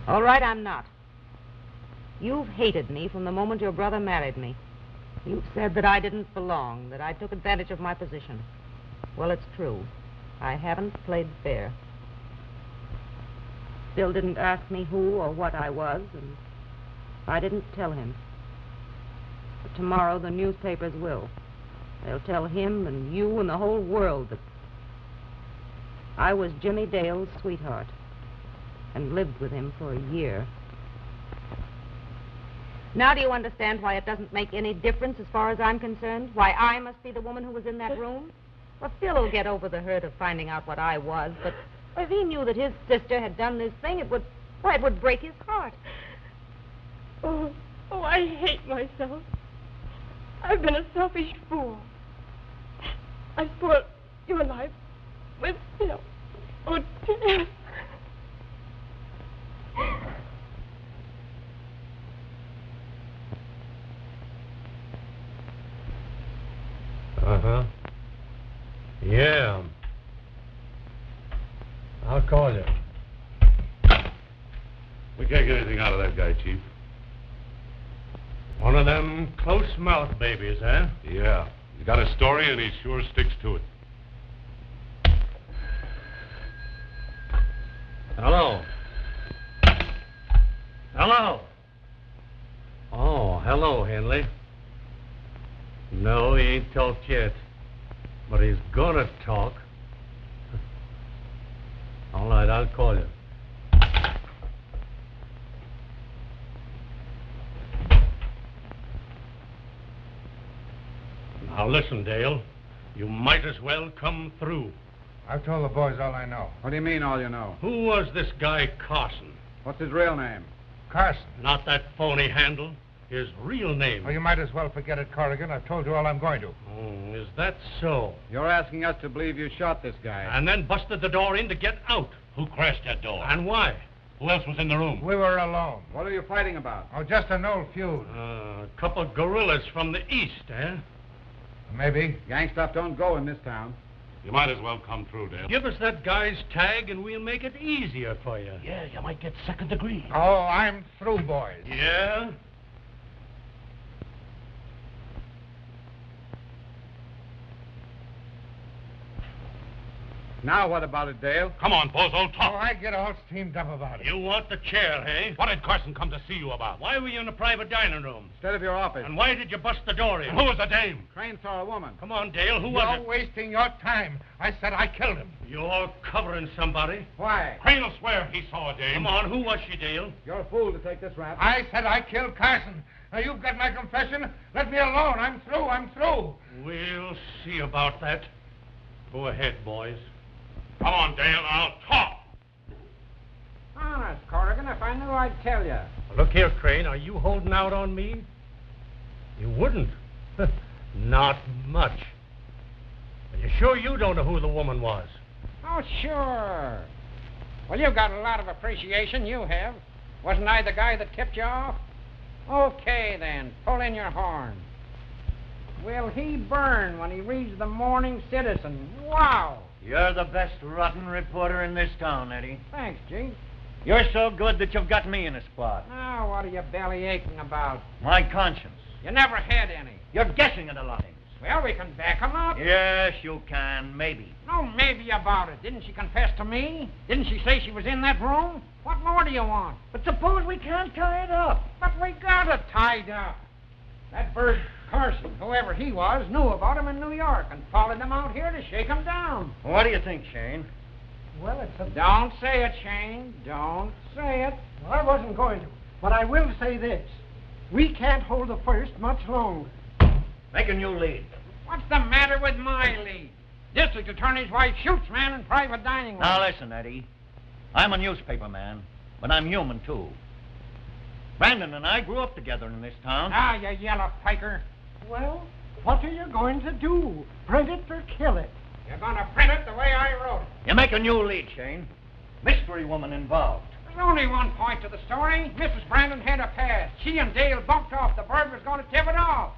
All right, I'm not. You've hated me from the moment your brother married me. You've said that I didn't belong, that I took advantage of my position. Well, it's true. I haven't played fair. Phil didn't ask me who or what I was, and I didn't tell him. But tomorrow the newspapers will. They'll tell him and you and the whole world that I was Jimmy Dale's sweetheart and lived with him for a year. Now do you understand why it doesn't make any difference as far as I'm concerned? Why I must be the woman who was in that room? Well, Phil will get over the hurt of finding out what I was, but if he knew that his sister had done this thing, it would break his heart. Oh, I hate myself. I've been a selfish fool. I spoiled your life with, oh, dear. Uh-huh. Yeah. I'll call you. We can't get anything out of that guy, Chief. One of them close-mouthed babies, huh? Yeah. He's got a story, and he sure sticks to it. Hello. Hello. Oh, hello, Henley. No, he ain't talked yet. But he's gonna talk. All right, I'll call you. Now listen, Dale. You might as well come through. I've told the boys all I know. What do you mean, all you know? Who was this guy Carson? What's his real name? Carson. Not that phony handle. His real name. Well, you might as well forget it, Corrigan. I've told you all I'm going to. Oh, is that so? You're asking us to believe you shot this guy. And then busted the door in to get out. Who crashed that door? And why? Who else was in the room? We were alone. What are you fighting about? Oh, just an old feud. A couple of guerrillas from the east, eh? Maybe. Gang stuff don't go in this town. You might as well come through, Dale. Give us that guy's tag and we'll make it easier for you. Yeah, you might get second degree. Oh, I'm through, boys. Yeah? Now what about it, Dale? Come on, Bozo, talk. Oh, I get all steamed up about it. You want the chair, hey? What did Carson come to see you about? Why were you in the private dining room? Instead of your office. And why did you bust the door in? And who was the dame? Crane saw a woman. Come on, Dale, who was You're it? wasting your time. I said I killed him. You're covering somebody. Why? Crane will swear he saw a dame. Come on, who was she, Dale? You're a fool to take this rap. I said I killed Carson. Now, you've got my confession. Let me alone. I'm through. We'll see about that. Go ahead, boys. Come on, Dale, I'll talk. Honest, Corrigan, if I knew, I'd tell you. Look here, Crane, are you holding out on me? You wouldn't. Not much. Are you sure you don't know who the woman was? Oh, sure. Well, you've got a lot of appreciation, you have. Wasn't I the guy that tipped you off? Okay, then, pull in your horn. Will he burn when he reads the Morning Citizen? Wow! You're the best rotten reporter in this town, Eddie. Thanks, G. You're so good that you've got me in a spot. Now, what are you belly aching about? My conscience. You never had any. You're guessing at a lot of things. Well, we can back 'em up. Yes, you can, maybe. No maybe about it. Didn't she confess to me? Didn't she say she was in that room? What more do you want? But suppose we can't tie it up. But we got it tied up. That bird Carson, whoever he was, knew about him in New York and followed him out here to shake him down. What do you think, Shane? Well, it's a... Don't say it, Shane. Don't say it. Well, I wasn't going to. But I will say this. We can't hold the first much longer. Make a new lead. What's the matter with my lead? District attorney's wife shoots man in private dining room. Now listen, Eddie. I'm a newspaper man, but I'm human, too. Brandon and I grew up together in this town. Ah, you yellow piker. Well, what are you going to do? Print it or kill it? You're going to print it the way I wrote it. You make a new lead, Shane. Mystery woman involved. There's only one point to the story. Mrs. Brandon had a past. She and Dale bumped off. The bird was going to tip it off.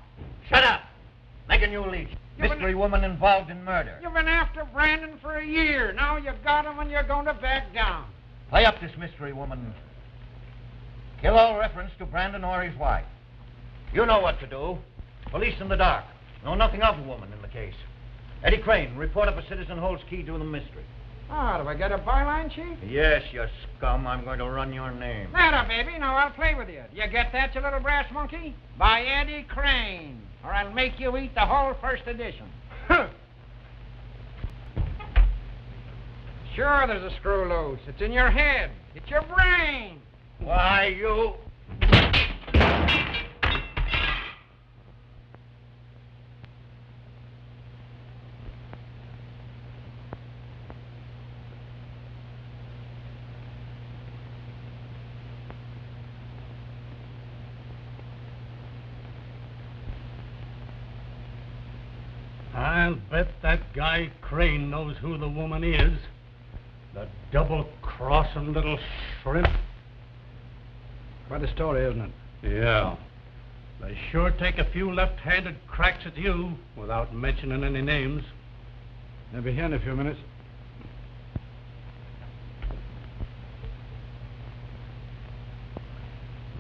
Shut up. Make a new lead. Mystery woman involved in murder. You've been after Brandon for a year. Now you've got him and you're going to back down. Play up this mystery woman. Kill all reference to Brandon or his wife. You know what to do. Police in the dark. Know nothing of the woman in the case. Eddie Crane, report up a citizen holds key to the mystery. Oh, do I get a byline, Chief? Yes, you scum. I'm going to run your name. That baby. Now I'll play with you. You get that, you little brass monkey? By Eddie Crane. Or I'll make you eat the whole first edition. Sure, there's a screw loose. It's in your head. It's your brain. Why, you... I'll bet that guy Crane knows who the woman is. The double-crossing little shrimp. Quite a story, isn't it? Yeah. They sure take a few left-handed cracks at you without mentioning any names. They'll be here in a few minutes.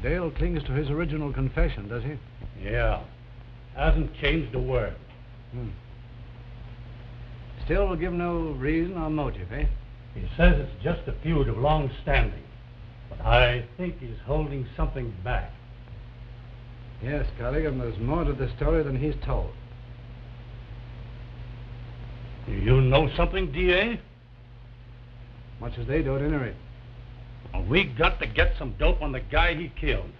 Dale clings to his original confession, does he? Yeah. Hasn't changed a word. Still will give no reason or motive, eh? He says it's just a feud of long standing. But I think he's holding something back. Yes, Collison, there's more to the story than he's told. You know something, D.A.? Much as they do at any rate. Well, we got to get some dope on the guy he killed.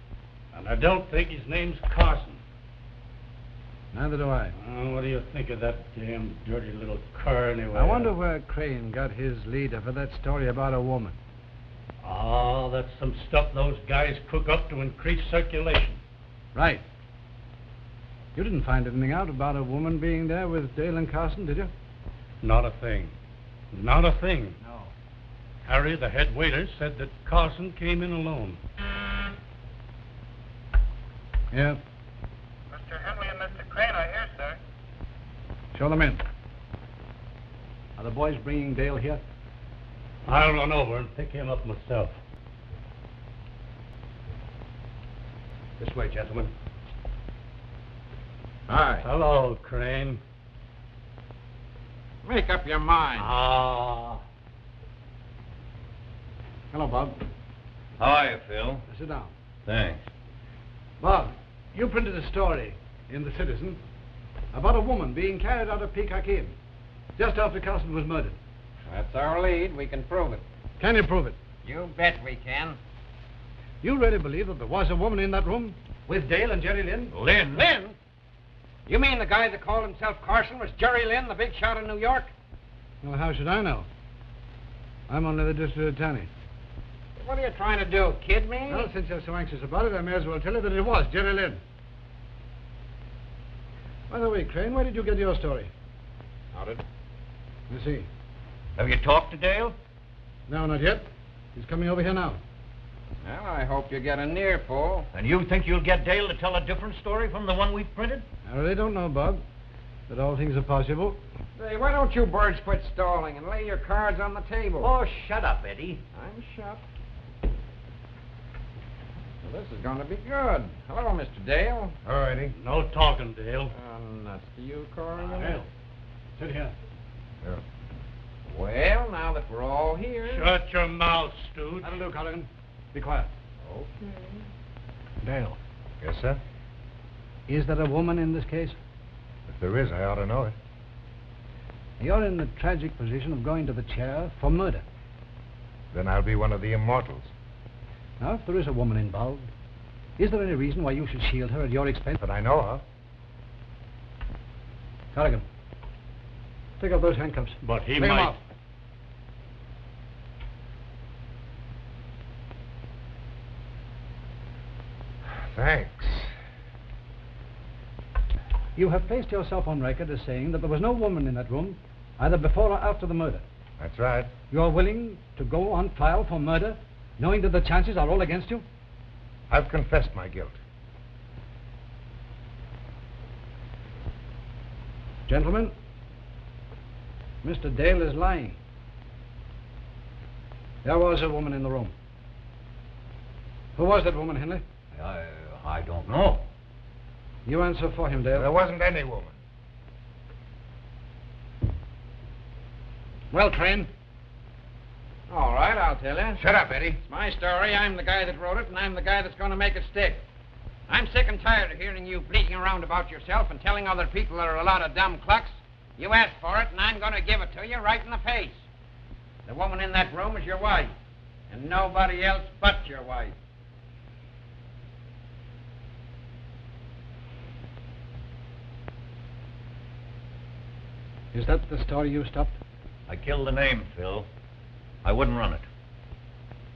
And I don't think his name's Carson. Neither do I. Oh, what do you think of that damn dirty little cur anyway? I wonder where Crane got his leader for that story about a woman. Oh, that's some stuff those guys cook up to increase circulation. Right. You didn't find anything out about a woman being there with Dale and Carson, did you? Not a thing. Not a thing. No. Harry, the head waiter, said that Carson came in alone. Yeah. Mr. Henley and Mr. Crane are here, sir. Show them in. Are the boys bringing Dale here? I'll run over and pick him up myself. This way, gentlemen. Hi. Hello, Crane. Make up your mind. Hello, Bob. How are you, Phil? Sit down. Thanks. Bob, you printed a story in the Citizen about a woman being carried out of Peacock Inn just after Collison was murdered. That's our lead. We can prove it. Can you prove it? You bet we can. You really believe that there was a woman in that room with Dale and Jerry Lynn? Lynn? Lynn? You mean the guy that called himself Carson was Jerry Lynn, the big shot in New York? Well, how should I know? I'm only the district attorney. What are you trying to do, kid me? Well, since you're so anxious about it, I may as well tell you that it was Jerry Lynn. By the way, Crane, where did you get your story? How did? You see. Have you talked to Dale? No, not yet. He's coming over here now. Well, I hope you get a nearful. And you think you'll get Dale to tell a different story from the one we've printed? I really don't know, Bob. But all things are possible. Say, why don't you birds quit stalling and lay your cards on the table? Oh, shut up, Eddie. I'm shut. Well, this is going to be good. Hello, Mr. Dale. All righty. No talking, Dale. Nuts to you, Corrigan. Dale, sit here. Yeah. Well, now that we're all here... Shut your mouth, Stooge. That'll do, Corrigan. Be quiet. Okay. Dale, Yes, sir? is there a woman in this case? If there is, I ought to know it. You're in the tragic position of going to the chair for murder. Then I'll be one of the immortals. Now, if there is a woman involved, is there any reason why you should shield her at your expense? That I know of. Corrigan, take off those handcuffs. But he Take 'em might... off. Thanks. You have placed yourself on record as saying that there was no woman in that room, either before or after the murder. That's right. You are willing to go on trial for murder, knowing that the chances are all against you? I've confessed my guilt. Gentlemen, Mr. Dale is lying. There was a woman in the room. Who was that woman, Henley? I don't know. You answer for him, Dale. There wasn't any woman. Well, Crane. All right, I'll tell you. Shut up, Eddie. It's my story. I'm the guy that wrote it, and I'm the guy that's going to make it stick. I'm sick and tired of hearing you bleating around about yourself and telling other people they're a lot of dumb clucks. You asked for it, and I'm going to give it to you right in the face. The woman in that room is your wife, and nobody else but your wife. Is that the story you stopped? I killed the name, Phil. I wouldn't run it.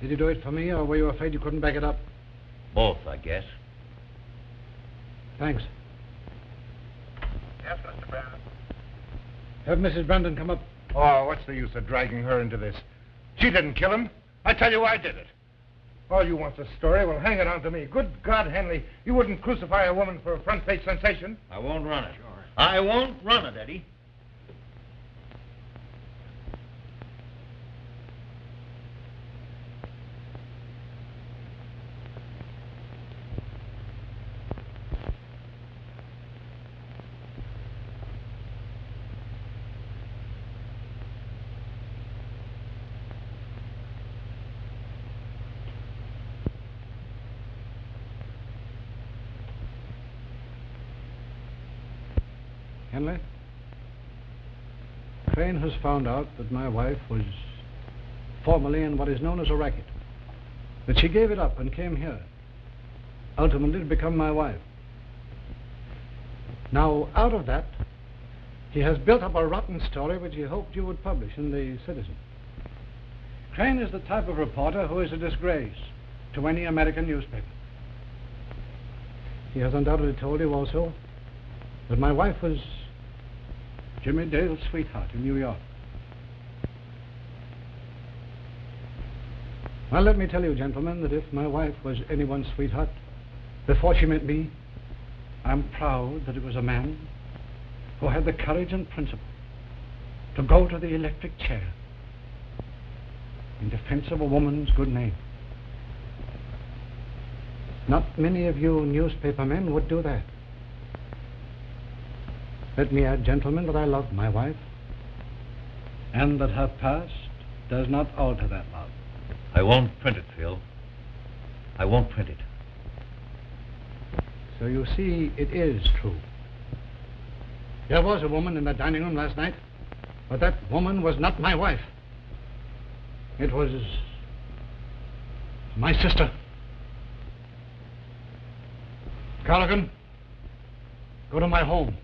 Did you do it for me, or were you afraid you couldn't back it up? Both, I guess. Thanks. Yes, Mr. Brandon. Have Mrs. Brandon come up. Oh, what's the use of dragging her into this? She didn't kill him. I tell you I did it. All you want's a story. Well, hang it on to me. Good God, Henley, you wouldn't crucify a woman for a front-page sensation. I won't run it. Sure. I won't run it, Eddie. Henley? Crane has found out that my wife was formerly in what is known as a racket. That she gave it up and came here, ultimately to become my wife. Now, out of that, he has built up a rotten story which he hoped you would publish in the Citizen. Crane is the type of reporter who is a disgrace to any American newspaper. He has undoubtedly told you also that my wife was Jimmy Dale's sweetheart in New York. Well, let me tell you, gentlemen, that if my wife was anyone's sweetheart before she met me, I'm proud that it was a man who had the courage and principle to go to the electric chair in defense of a woman's good name. Not many of you newspapermen would do that. Let me add, gentlemen, that I love my wife, And that her past does not alter that love. I won't print it, Phil. I won't print it. So you see, it is true. There was a woman in the dining room last night, but that woman was not my wife. It was my sister. Collison, go to my home.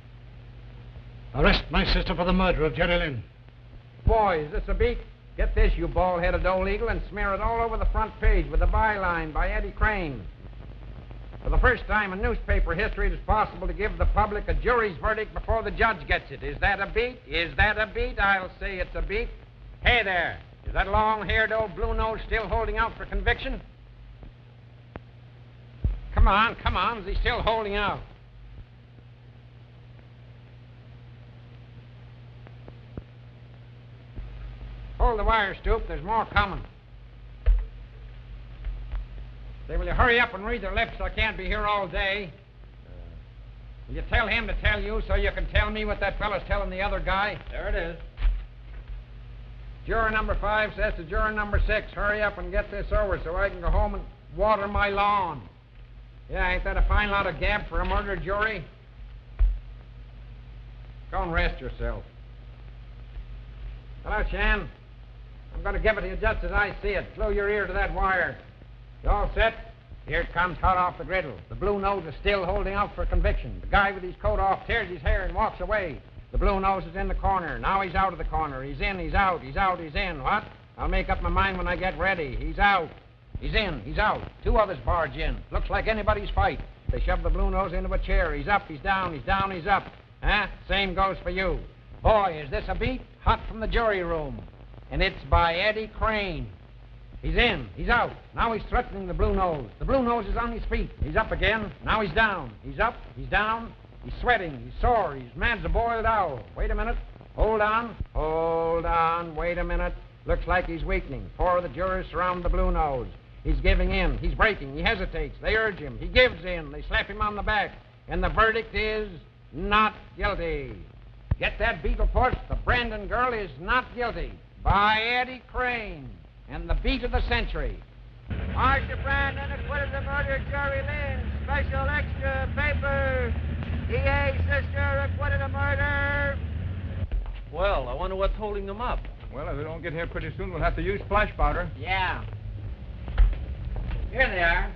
Arrest my sister for the murder of Jerry Lynn. Boy, is this a beat? Get this, you bald-headed old eagle, and smear it all over the front page with a byline by Eddie Crane. For the first time in newspaper history, it is possible to give the public a jury's verdict before the judge gets it. Is that a beat? Is that a beat? I'll say it's a beat. Hey there, is that long-haired old blue nose still holding out for conviction? Come on, is he still holding out? Hold the wire, Stoop, there's more coming. Say, will you hurry up and read their lips? I can't be here all day. Will you tell him to tell you so you can tell me what that fellow's telling the other guy? There it is. Juror number 5 says to juror number 6, hurry up and get this over so I can go home and water my lawn. Yeah, ain't that a fine lot of gab for a murder jury? Go and rest yourself. Hello, Shan. I'm going to give it to you just as I see it. Glue your ear to that wire. You all set? Here it comes, hot off the griddle. The blue nose is still holding out for conviction. The guy with his coat off tears his hair and walks away. The blue nose is in the corner. Now he's out of the corner. He's in, he's out, he's out, he's in. What? I'll make up my mind when I get ready. He's out. He's in, he's out. 2 others barge in. Looks like anybody's fight. They shove the blue nose into a chair. He's up, he's down, he's down, he's up. Huh? Same goes for you. Boy, is this a beat? Hot from the jury room. And it's by Eddie Crane. He's in, he's out. Now he's threatening the blue nose. The blue nose is on his feet. He's up again. Now he's down. He's up, he's down. He's sweating, he's sore, he's mad as a boiled owl. Wait a minute. Hold on, wait a minute. Looks like he's weakening. 4 of the jurors surround the blue nose. He's giving in, he's breaking, he hesitates. They urge him, he gives in. They slap him on the back. And the verdict is not guilty. Get that beat report? The Brandon girl is not guilty. By Eddie Crane. And the beat of the century. Marcia Brandon acquitted the murder of Jerry Lynn. Special extra paper. EA sister acquitted of murder. Well, I wonder what's holding them up. Well, if they don't get here pretty soon, we'll have to use splash powder. Yeah. Here they are.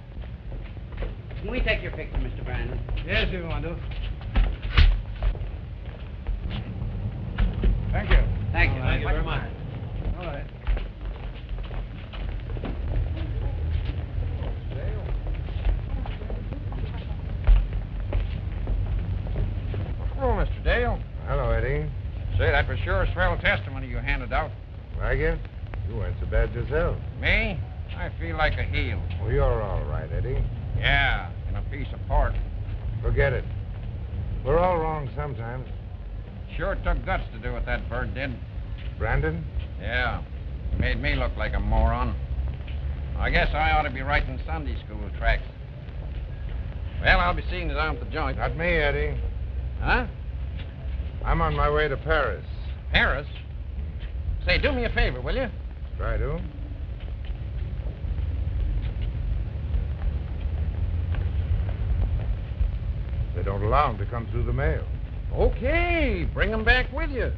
Can we take your picture, Mr. Brandon? Yes, if you want to. Thank you. Thank you. Thank you very much. All right. Hello, Mr. Dale. Hello, Eddie. Say, that was sure a swell testimony you handed out. Like it? You weren't so bad yourself. Me? I feel like a heel. Well, you're all right, Eddie. Yeah, and a piece of pork. Forget it. We're all wrong sometimes. Sure took guts to do what that bird did. Brandon? Yeah. He made me look like a moron. I guess I ought to be writing Sunday school tracts. Well, I'll be seeing you down at the joint. Not me, Eddie. Huh? I'm on my way to Paris. Paris? Say, do me a favor, will you? Try to. They don't allow them to come through the mail. Okay, bring them back with you.